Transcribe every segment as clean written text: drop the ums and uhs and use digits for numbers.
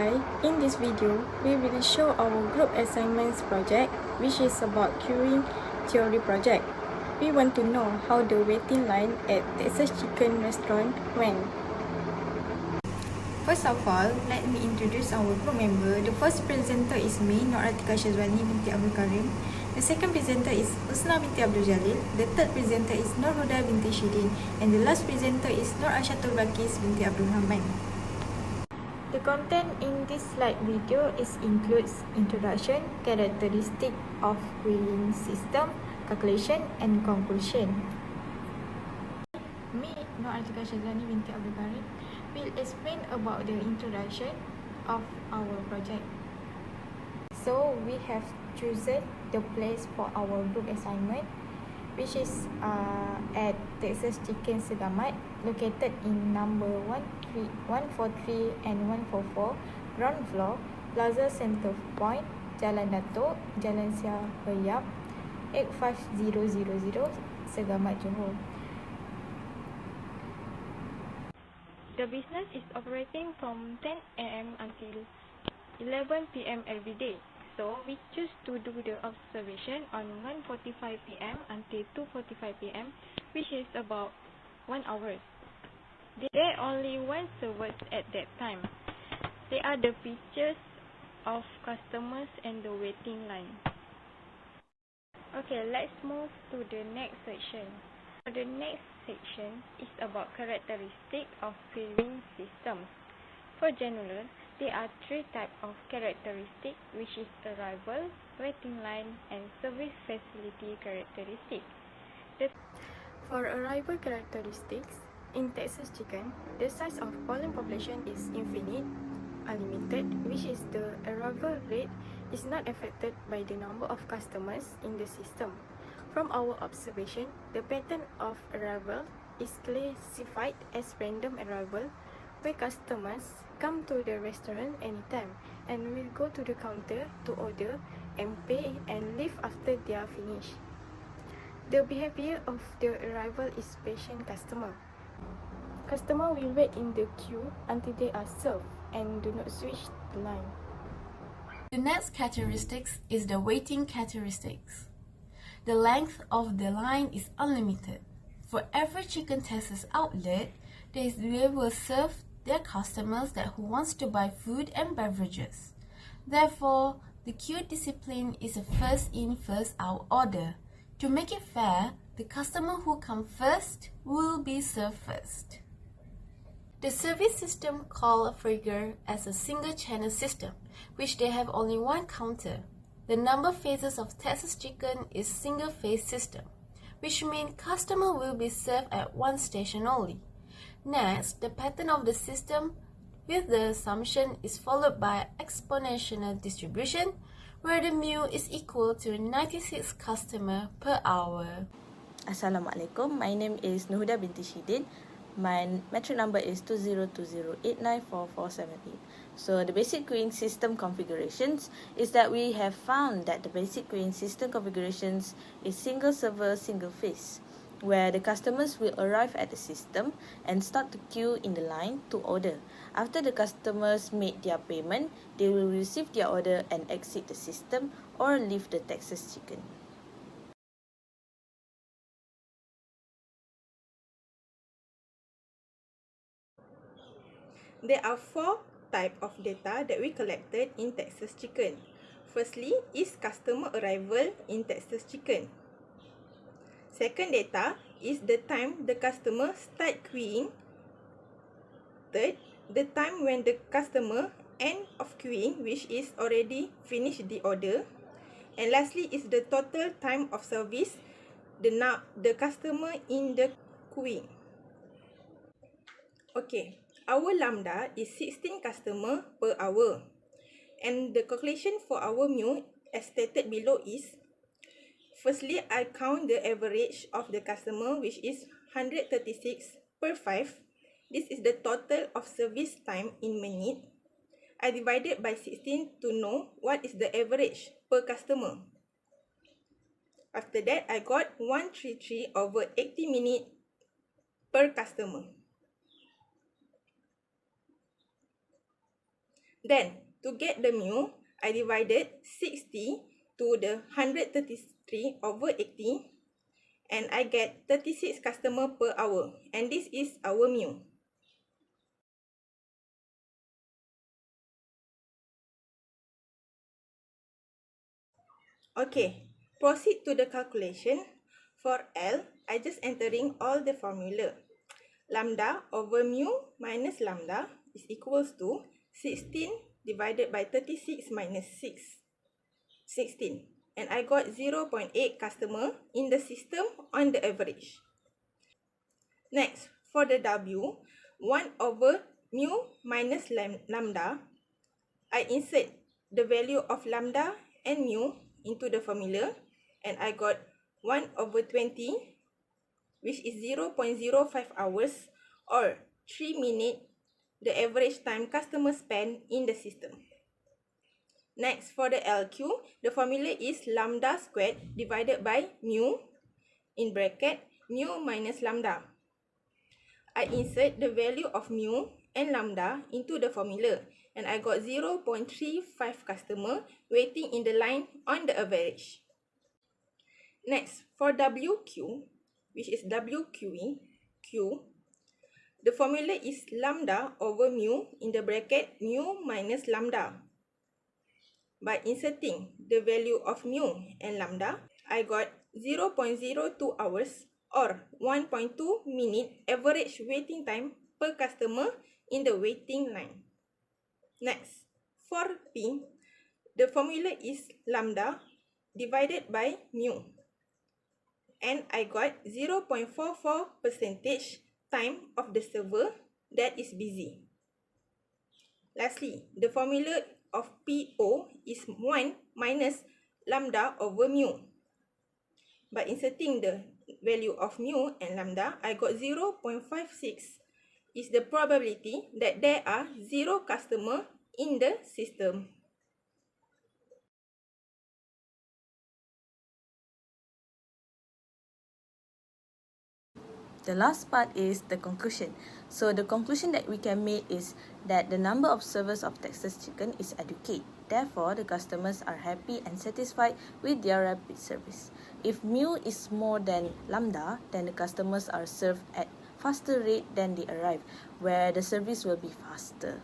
Hi, in this video, we will show our group assignments project, which is about queuing theory project. We want to know how the waiting line at Texas Chicken restaurant went. First of all, let me introduce our group member. The first presenter is me, ATIKAH SYAZWANI binti ABDUL KARIM. The second presenter is HUSNA binti ABDUL. The third presenter is Nurhuda binti Shidin. And the last presenter is ASHATUL BALQIS binti RAHMAN. The content in this slide video includes introduction, characteristic of queuing system, calculation, and conclusion. Me, ATIKAH SYAZWANI binti ABDUL KARIM, will explain about the introduction of our project. So we have chosen the place for our group assignment, which is at Texas Chicken Segamat, located in number 143 and 144, ground floor, Plaza Center Point, Jalan Datuk, Jalan Syahwani, 85000, Segamat, Johor. The business is operating from 10 a.m. until 11 p.m. every day. So we choose to do the observation on 1:45 p.m. until 2:45 p.m., which is about 1 hour. There are only one server at that time. They are the pictures of customers and the waiting line. Okay, let's move to the next section. The next section is about characteristics of queuing systems. For general, there are three types of characteristics, which is arrival, waiting line, and service facility characteristics. For arrival characteristics, in Texas Chicken, the size of pollen population is infinite, unlimited, which is the arrival rate is not affected by the number of customers in the system. From our observation, the pattern of arrival is classified as random arrival, where customers come to the restaurant anytime and will go to the counter to order and pay and leave after they are finished. The behavior of the arrival is patient customer. Customer will wait in the queue until they are served and do not switch the line. The next characteristics is the waiting characteristics. The length of the line is unlimited. For every Chicken Texas outlet, they will serve their customers who wants to buy food and beverages. Therefore, the queue discipline is a first in, first out order. To make it fair, the customer who comes first will be served first. The service system called Frigger as a single channel system, which they have only one counter. The number of phases of Texas Chicken is single phase system, which means customer will be served at one station only. Next, the pattern of the system with the assumption is followed by exponential distribution, where the mu is equal to 96 customer per hour. Assalamualaikum, my name is Nurhuda binti Shidin. My metric number is 2020894478. So the basic queuing system configurations is that we have found that the basic queuing system configurations is single server, single phase, where the customers will arrive at the system and start to queue in the line to order. After the customers made their payment, they will receive their order and exit the system or leave the Texas Chicken. There are four types of data that we collected in Texas Chicken. Firstly is customer arrival in Texas Chicken. Second data is the time the customer start queuing. Third, the time when the customer end of queuing, which is already finished the order. And lastly is the total time of service, the customer in the queuing. Okay. Our lambda is 16 customer per hour. And the calculation for our mu as stated below is, firstly, I count the average of the customer, which is 136 per 5. This is the total of service time in minute. I divided by 16 to know what is the average per customer. After that, I got 133 over 80 minutes per customer. Then, to get the mu, I divided 60 to the 133 over 80 and I get 36 customer per hour, and this is our mu. Okay, proceed to the calculation. For L, I just entering all the formula. Lambda over mu minus lambda is equals to 16 divided by 36 minus 16. And I got 0.8 customer in the system on the average. Next, for the W, 1 over mu minus lambda, I insert the value of lambda and mu into the formula and I got 1 over 20, which is 0.05 hours or 3 minutes, the average time customers spend in the system. Next, for the LQ, the formula is lambda squared divided by mu, in bracket, mu minus lambda. I insert the value of mu and lambda into the formula and I got 0.35 customer waiting in the line on the average. Next, for WQ, which is WQE, Q, the formula is lambda over mu in the bracket mu minus lambda. By inserting the value of mu and lambda, I got 0.02 hours or 1.2 minute average waiting time per customer in the waiting line. Next, for P, the formula is lambda divided by mu. And I got 0.44% time of the server that is busy. Lastly, the formula of PO is 1 minus lambda over mu. By inserting the value of mu and lambda, I got 0.56 is the probability that there are 0 customer in the system. The last part is the conclusion. So the conclusion that we can make is that the number of servers of Texas Chicken is adequate. Therefore, the customers are happy and satisfied with their rapid service. If mu is more than lambda, then the customers are served at faster rate than they arrive, where the service will be faster.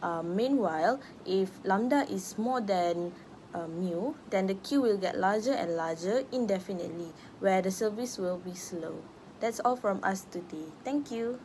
Meanwhile, if lambda is more than mu, then the queue will get larger and larger indefinitely, where the service will be slow. That's all from us today. Thank you.